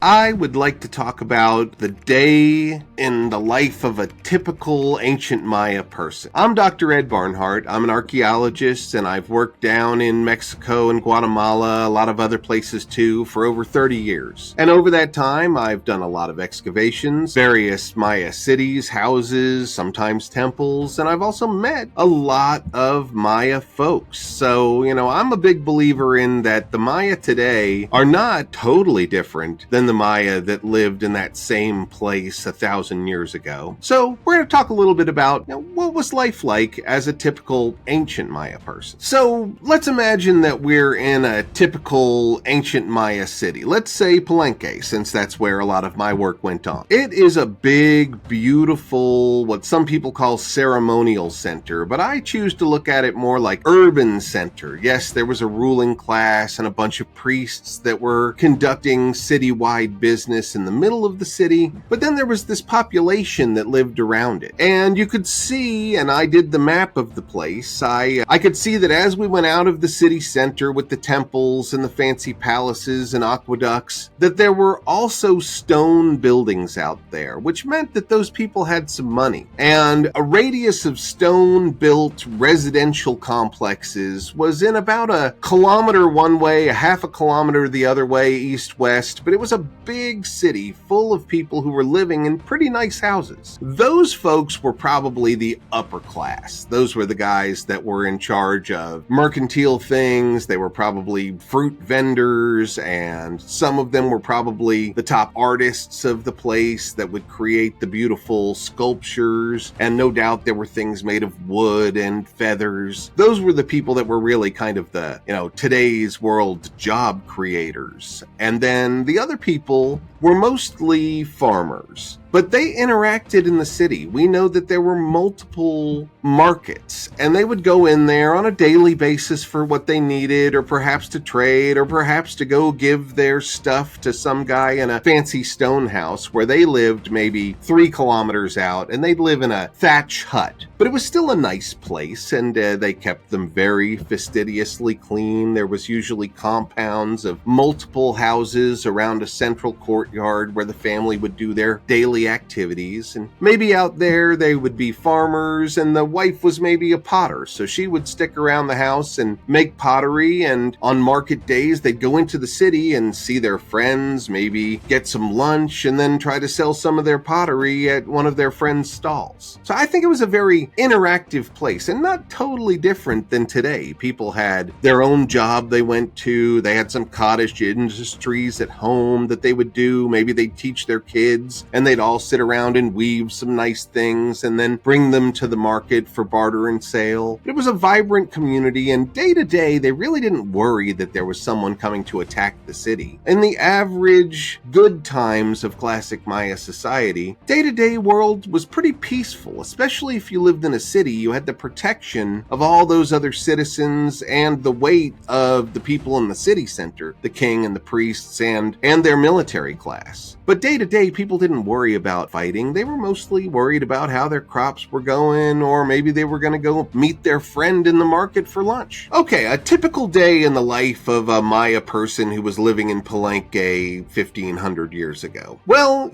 I would like to talk about the day in the life of a typical ancient Maya person. I'm Dr. Ed Barnhart. I'm an archaeologist, and I've worked down in Mexico and Guatemala, a lot of other places too, for over 30 years. And over that time, I've done a lot of excavations, various Maya cities, houses, sometimes temples, and I've also met a lot of Maya folks. So, I'm a big believer in that the Maya today are not totally different than the Maya that lived in that same place 1,000 years ago. So we're going to talk a little bit about what was life like as a typical ancient Maya person. So let's imagine that we're in a typical ancient Maya city. Let's say Palenque, since that's where a lot of my work went on. It is a big, beautiful, what some people call ceremonial center, but I choose to look at it more like urban center. Yes, there was a ruling class and a bunch of priests that were conducting citywide business in the middle of the city, but then there was this population that lived around it. And you could see, and I did the map of the place, I could see that as we went out of the city center with the temples and the fancy palaces and aqueducts, that there were also stone buildings out there, which meant that those people had some money. And a radius of stone-built residential complexes was in about a kilometer one way, a half a kilometer the other way, east-west, but it was a big city full of people who were living in pretty nice houses. Those folks were probably the upper class. Those were the guys that were in charge of mercantile things. They were probably fruit vendors, and some of them were probably the top artists of the place that would create the beautiful sculptures, and no doubt there were things made of wood and feathers. Those were the people that were really kind of the, today's world job creators. And then the other people were mostly farmers, but they interacted in the city. We know that there were multiple markets, and they would go in there on a daily basis for what they needed, or perhaps to trade, or perhaps to go give their stuff to some guy in a fancy stone house where they lived maybe 3 kilometers out, and they'd live in a thatch hut. But it was still a nice place, and they kept them very fastidiously clean. There was usually compounds of multiple houses around a central courtyard where the family would do their daily activities, and maybe out there they would be farmers, and the wife was maybe a potter, so she would stick around the house and make pottery. And on market days they'd go into the city and see their friends, maybe get some lunch, and then try to sell some of their pottery at one of their friends' stalls. So I think it was a very interactive place, and not totally different than today. People had their own job they went to, they had some cottage industries at home that they would do. Maybe they'd teach their kids, and they'd all sit around and weave some nice things and then bring them to the market for barter and sale. It was a vibrant community, and day to day they really didn't worry that there was someone coming to attack the city. In the average good times of classic Maya society, day-to-day world was pretty peaceful. Especially if you lived in a city, you had the protection of all those other citizens and the weight of the people in the city center, the king and the priests and their military class. But day to day, people didn't worry about fighting. They were mostly worried about how their crops were going, or maybe they were going to go meet their friend in the market for lunch. Okay, a typical day in the life of a Maya person who was living in Palenque 1,500 years ago. Well,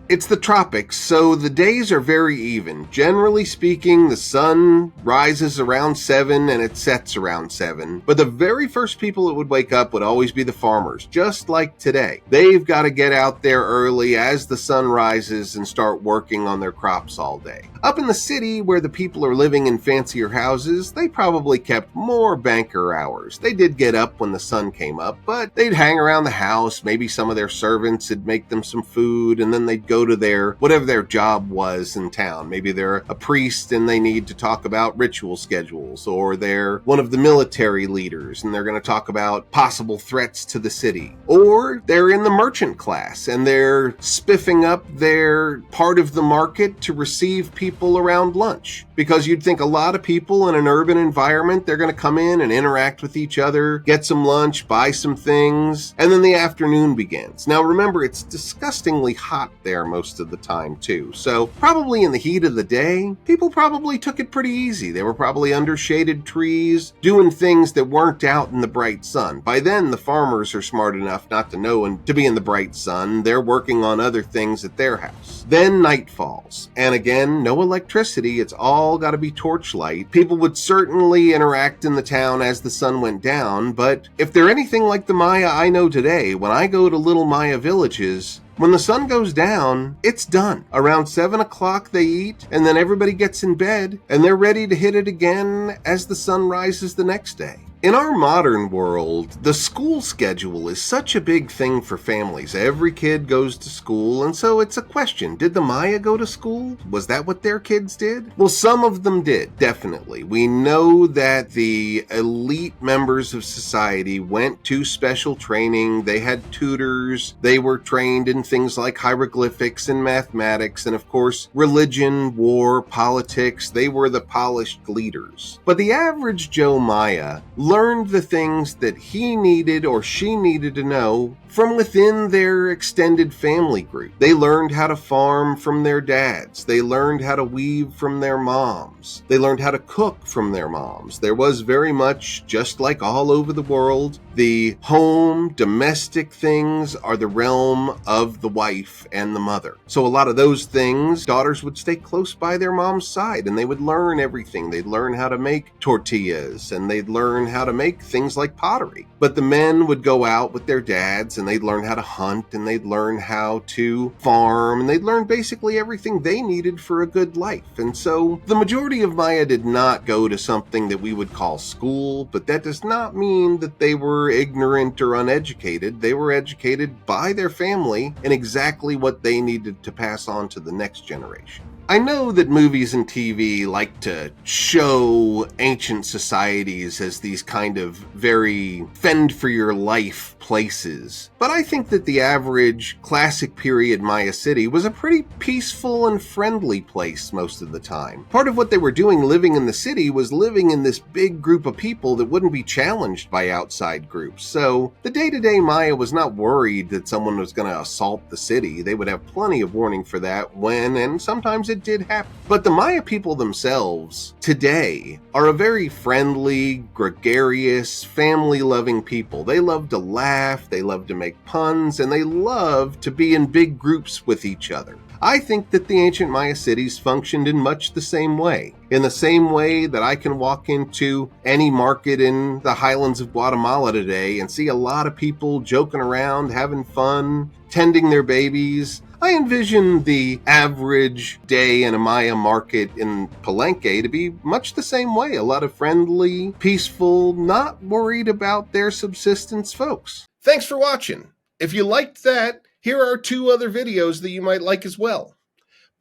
it's the tropics, so the days are very even. Generally speaking, the sun rises around 7 and it sets around 7. But the very first people that would wake up would always be the farmers, just like today. They've got to get out there early as the sun rises and start working on their crops all day. Up in the city, where the people are living in fancier houses, they probably kept more banker hours. They did get up when the sun came up, but they'd hang around the house. Maybe some of their servants would make them some food, and then they'd go to their whatever their job was in town. Maybe they're a priest and they need to talk about ritual schedules, or they're one of the military leaders and they're going to talk about possible threats to the city. Or they're in the merchant class and they're spiffing up their part of the market to receive people around lunch. Because you'd think a lot of people in an urban environment, they're going to come in and interact with each other, get some lunch, buy some things, and then the afternoon begins. Now remember, it's disgustingly hot there most of the time too. So probably in the heat of the day, people probably took it pretty easy. They were probably under shaded trees, doing things that weren't out in the bright sun. By then, the farmers are smart enough not to know and to be in the bright sun. sun, they're working on other things at their house. Then night falls, and again, no electricity, it's all got to be torchlight. People would certainly interact in the town as the sun went down, but if they're anything like the Maya I know today, when I go to little Maya villages, when the sun goes down, it's done. Around 7 o'clock they eat, and then everybody gets in bed, and they're ready to hit it again as the sun rises the next day. In our modern world, the school schedule is such a big thing for families. Every kid goes to school, and so it's a question. Did the Maya go to school? Was that what their kids did? Well, some of them did, definitely. We know that the elite members of society went to special training. They had tutors. They were trained in things like hieroglyphics and mathematics, and of course, religion, war, politics. They were the polished leaders. But the average Joe Maya learned the things that he needed or she needed to know from within their extended family group. They learned how to farm from their dads. They learned how to weave from their moms. They learned how to cook from their moms. There was very much, just like all over the world, the home, domestic things are the realm of the wife and the mother. So a lot of those things, daughters would stay close by their mom's side and they would learn everything. They'd learn how to make tortillas and they'd learn how to make things like pottery. But the men would go out with their dads and they'd learn how to hunt and they'd learn how to farm and they'd learn basically everything they needed for a good life. And so the majority of Maya did not go to something that we would call school, but that does not mean that they were ignorant or uneducated. They were educated by their family in exactly what they needed to pass on to the next generation. I know that movies and TV like to show ancient societies as these kind of very fend-for-your-life places, but I think that the average classic period Maya city was a pretty peaceful and friendly place most of the time. Part of what they were doing living in the city was living in this big group of people that wouldn't be challenged by outside groups. So the day-to-day Maya was not worried that someone was going to assault the city. They would have plenty of warning for that when, and sometimes it did happen. But the Maya people themselves today are a very friendly, gregarious, family-loving people. They love to laugh, they love to make puns, and they love to be in big groups with each other. I think that the ancient Maya cities functioned in much the same way. In the same way that I can walk into any market in the highlands of Guatemala today and see a lot of people joking around, having fun, tending their babies. I envision the average day in a Maya market in Palenque to be much the same way. A lot of friendly, peaceful, not worried about their subsistence folks. Thanks for watching. If you liked that, here are 2 other videos that you might like as well.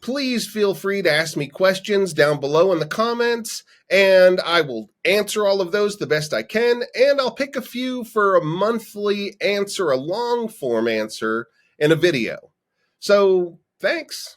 Please feel free to ask me questions down below in the comments, and I will answer all of those the best I can, and I'll pick a few for a monthly answer, a long form answer in a video. So, thanks.